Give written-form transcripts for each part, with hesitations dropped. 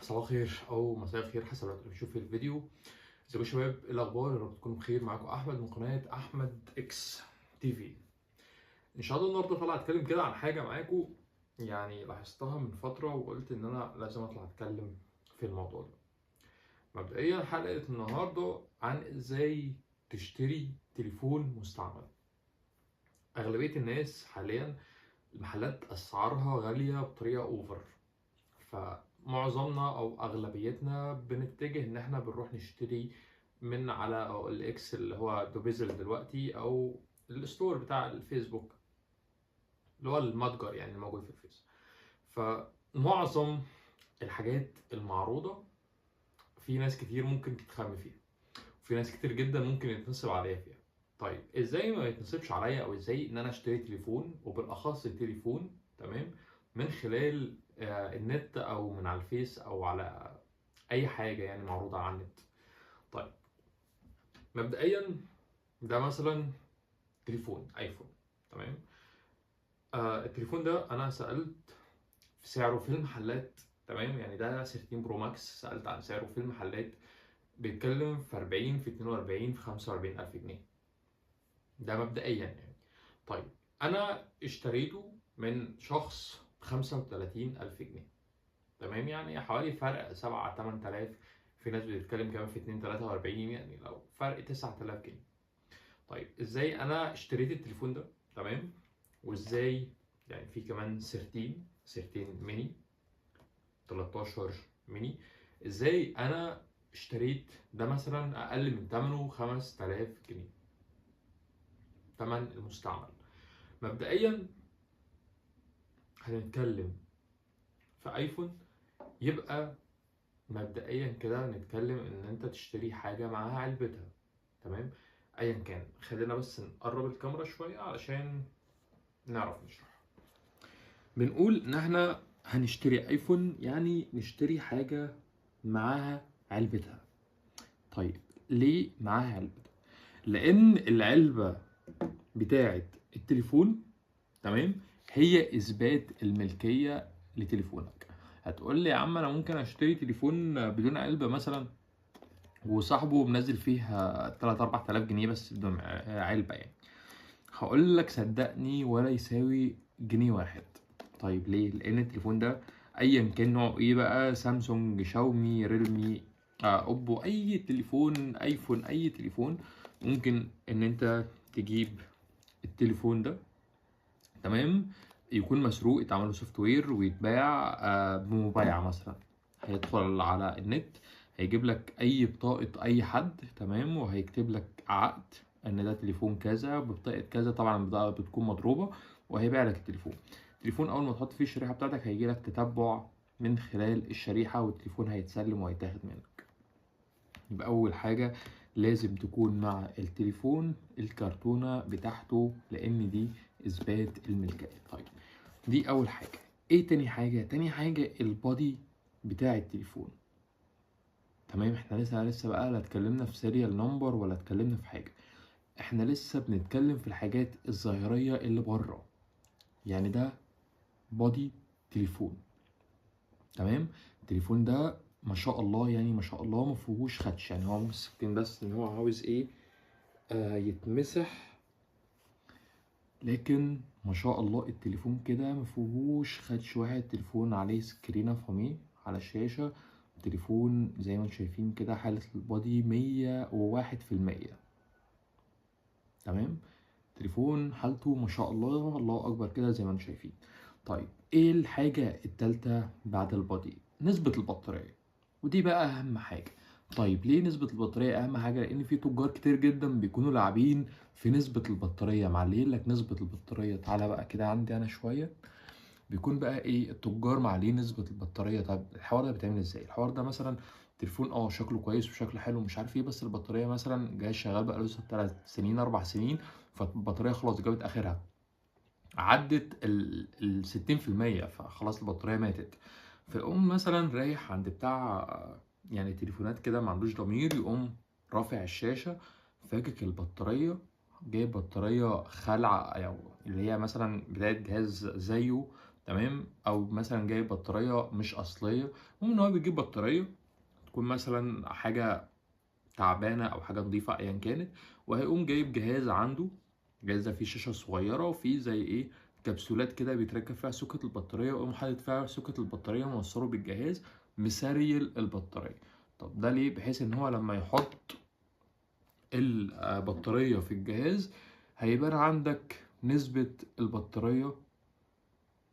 صباح الخير او مساء الخير حسب ما بتشوف الفيديو. ازيكم يا شباب؟ ايه الاخبار؟ يا رب تكونوا بخير. معاكم احمد من قناه احمد اكس تي في. ان شاء الله النهارده طالع اتكلم كده عن حاجه معاكم، يعني لاحظتها من فتره وقلت ان انا لازم اطلع اتكلم في الموضوع ده. مبدئيا حلقه النهارده عن ازاي تشتري تليفون مستعمل. اغلبيه الناس حاليا المحلات اسعارها غاليه بطريقه اوفر، فمعظمنا او اغلبيتنا بنتجه ان احنا بنروح نشتري من على أو الاكس اللي هو دوبيزل دلوقتي، او الستور بتاع الفيسبوك اللي هو المتجر يعني الموجود في الفيس. فمعظم الحاجات المعروضة في ناس كتير ممكن تتخم فيها، وفي ناس كتير جدا ممكن يتنصب عليا فيها. طيب ازاي ما يتنصبش عليا، او ازاي ان انا اشتري تليفون وبالاخص التليفون تمام من خلال النت او من على الفيس او على اي حاجه يعني معروضه على النت؟ طيب مبدئيا ده مثلا تليفون ايفون، تمام. التليفون ده انا سالت في سعره في المحلات، تمام. يعني ده 13 برو ماكس، سالت عن سعره في المحلات بيتكلم في 40 في 42 في 45 الف جنيه. ده مبدئيا يعني. طيب انا اشتريته من شخص ب 35 الف جنيه، تمام. يعني حوالي فرق 7 8000. في ناس بتتكلم كمان في 2 43، يعني لو فرق 9000 جنيه. طيب ازاي انا اشتريت التليفون ده؟ تمام. وازاي يعني في كمان 13 ميني، 13 ميني. ازاي انا اشتريت ده مثلا اقل من ثمنه 5000 جنيه، ثمن المستعمل؟ مبدئيا هنتكلم في ايفون، يبقى مبدئيا كده نتكلم ان انت تشتري حاجه معاها علبتها، تمام. ايا كان، خلينا بس نقرب الكاميرا شويه علشان نعرف نشرح. بنقول ان احنا هنشتري ايفون، يعني نشتري حاجه معاها علبتها. طيب ليه معاها علبتها؟ لان العلبه بتاعه التليفون، تمام، هي اثبات الملكيه لتليفونك. هتقول لي يا عم انا ممكن اشتري تليفون بدون علبه مثلا، وصاحبه منزل فيها 3 4000 جنيه بس بدون علبه يعني. هقول لك صدقني ولا يساوي جنيه واحد. طيب ليه؟ لان التليفون ده ايا كان نوعه ايه بقى، سامسونج، شاومي، ريلمي، اوبو، اي تليفون، ايفون، اي تليفون، ممكن ان انت تجيب التليفون ده، تمام، يكون مسروق، يتعمل له سوفت وير ويتباع بمبايعة مثلا. هيدخل على النت، هيجيب لك اي بطاقة اي حد، تمام، وهيكتب لك عقد ان ده تليفون كذا ببطاقة كذا، طبعا البطاقة بتكون مضروبة، وهيبيع لك التليفون. التليفون اول ما تحط فيه الشريحة بتاعتك هيجي لك تتبع من خلال الشريحة، والتليفون هيتسلم وهيتاخد منك. يبقى اول حاجة لازم تكون مع التليفون الكرتونة بتاعته، لان دي اثبات الملكية. طيب دي اول حاجة. ايه تاني حاجة؟ تاني حاجة البادي بتاع التليفون، تمام. احنا لسه بقى لا اتكلمنا في سيريال نمبر ولا اتكلمنا في حاجة، احنا لسه بنتكلم في الحاجات الظاهرية اللي بره. يعني ده بادي تليفون، تمام. التليفون ده ما شاء الله، يعني ما شاء الله ما فيهوش خدش، يعني هو ممكن بس ان هو عاوز ايه، يتمسح، لكن ما شاء الله التليفون كده مفيهوش خدش واحد. تليفون عليه سكرينة فامي على الشاشة، تليفون زي ما انتم شايفين كده حالة البادي 101%، تمام. تليفون حالته ما شاء الله، الله أكبر كده زي ما انتم شايفين. طيب ايه الحاجة التالتة بعد البادي؟ نسبة البطارية، ودي بقى أهم حاجة. طيب ليه نسبة البطارية أهم حاجة؟ لأن في تجار كتير جدا بيكونوا لاعبين في نسبة البطارية، معلين لك نسبة البطارية. تعالى بقى كده عندي أنا شوية، بيكون بقى إيه التجار معلين نسبة البطارية. طب الحوار ده بيتعمل إزاي؟ الحوار ده مثلا تليفون شكله كويس وشكله حلو ومش عارف ايه، بس البطارية مثلا جاي شغال بقى له 3 سنين 4 سنين، فالبطارية خلاص جابت آخرها، عدت ال 60%، فخلاص البطارية ماتت. فيقوم مثلا رايح عند بتاع يعني تليفونات كده ما عندوش ضمير، يقوم رافع الشاشة، فاكك البطارية، جايب بطارية خلع، أو اللي هي مثلا بداية جهاز زيه تمام، او مثلا جايب بطاريه مش اصليه. المهم ان هو بيجيب بطاريه تكون مثلا حاجه تعبانه او حاجه نظيفه ايا كانت، وهيقوم جايب جهاز عنده. الجهاز ده فيه شاشه صغيره وفيه زي ايه، كبسولات كده بيتركب فيها سوكت البطاريه، ويقوم حاطط فيها سوكت البطاريه موصله بالجهاز، مسريل البطاريه. طب ده ليه؟ بحيث ان هو لما يحط البطاريه في الجهاز هيبان عندك نسبه البطاريه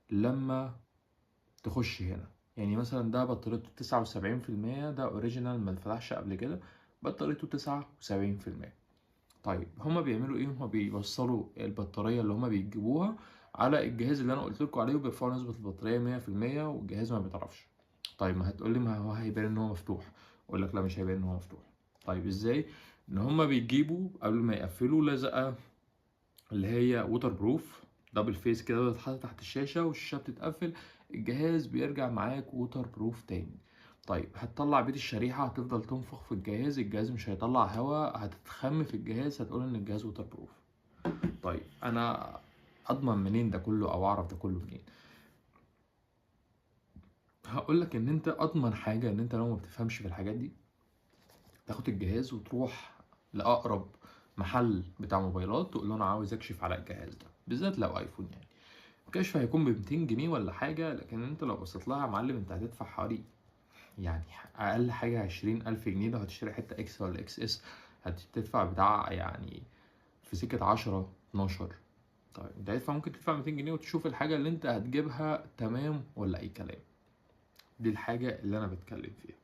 لما تخش هنا. يعني مثلا ده بطاريته 79%، ده اوريجينال ما اتفتحش قبل كده، بطاريته 79%. طيب هما بيعملوا ايه؟ هما بيوصلوا البطارية اللي هما بيجيبوها على الجهاز اللي انا قلت لكم عليه، وبيرفعوا نسبة البطارية 100%، والجهاز ما بيتعرفش. طيب ما هتقولي ما هو هيبان ان هو مفتوح، اقول لك لا مش هيبان ان هو مفتوح. طيب ازاي؟ ان هما بيجيبوا قبل ما يقفلوا لزقة اللي هي ووتر بروف، دبل فيس كده، بتتحط تحت الشاشة والشاشة بتتقفل، الجهاز بيرجع معاك ووتر بروف تاني. طيب هتطلع بيت الشريحة، هتفضل تنفخ في الجهاز، الجهاز مش هيطلع هواء، هتتخم في الجهاز، هتقول ان الجهاز ووتر بروف. طيب انا اضمن منين ده كله او اعرف ده كله منين؟ هقول لك ان انت اضمن حاجة ان انت لو ما بتفهمش في الحاجات دي، تاخد الجهاز وتروح لاقرب محل بتاع موبايلات، تقول له انا عاوز اكشف على الجهاز ده، بالذات لو ايفون يعني. الكشف هيكون ب 200 جنيه ولا حاجة، لكن انت لو بصيت لها يا معلم انت هتدفع حوالي يعني أقل حاجة 20,000 جنيه. لو هتشتري حتة إكس ولا إكس إس هتدفع بتاع يعني في سكة 10 12. طيب انت هتدفع، ممكن تدفع 200 جنيه وتشوف الحاجة اللي انت هتجيبها تمام ولا أي كلام. دي الحاجة اللي أنا بتكلم فيها.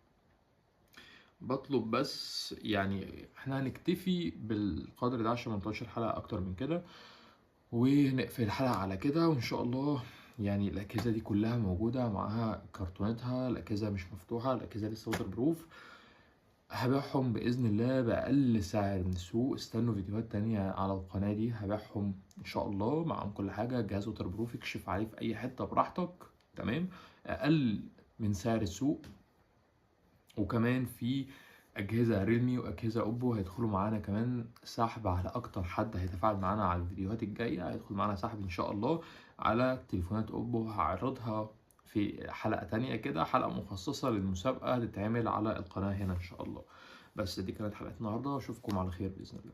بطلب بس يعني احنا هنكتفي بالقدر ده عشان منطولش الحلقة أكتر من كده، ونقفل الحلقة على كده. وإن شاء الله يعني الأجهزة دي كلها موجودة معاها كرتونتها، الأجهزة مش مفتوحة، الأجهزة لسه ووتر بروف. هبيعهم بإذن الله بأقل سعر من السوق. استنوا فيديوهات تانية على القناة دي، هبيعهم إن شاء الله معاهم كل حاجة. جهاز ووتر بروف اكشف عليه في أي حتة براحتك، تمام، أقل من سعر السوق. وكمان في أجهزة ريلمي وأجهزة أوبو هيدخلوا معانا كمان سحب على أكتر حد هيتفاعل معانا على الفيديوهات الجاية، هيدخل معانا سحب إن شاء الله على تليفونات أوبو. هعرضها في حلقة تانية كده، حلقة مخصصة للمسابقة هتتعمل على القناة هنا إن شاء الله. بس دي كانت حلقة النهاردة، أشوفكم على خير بإذن الله.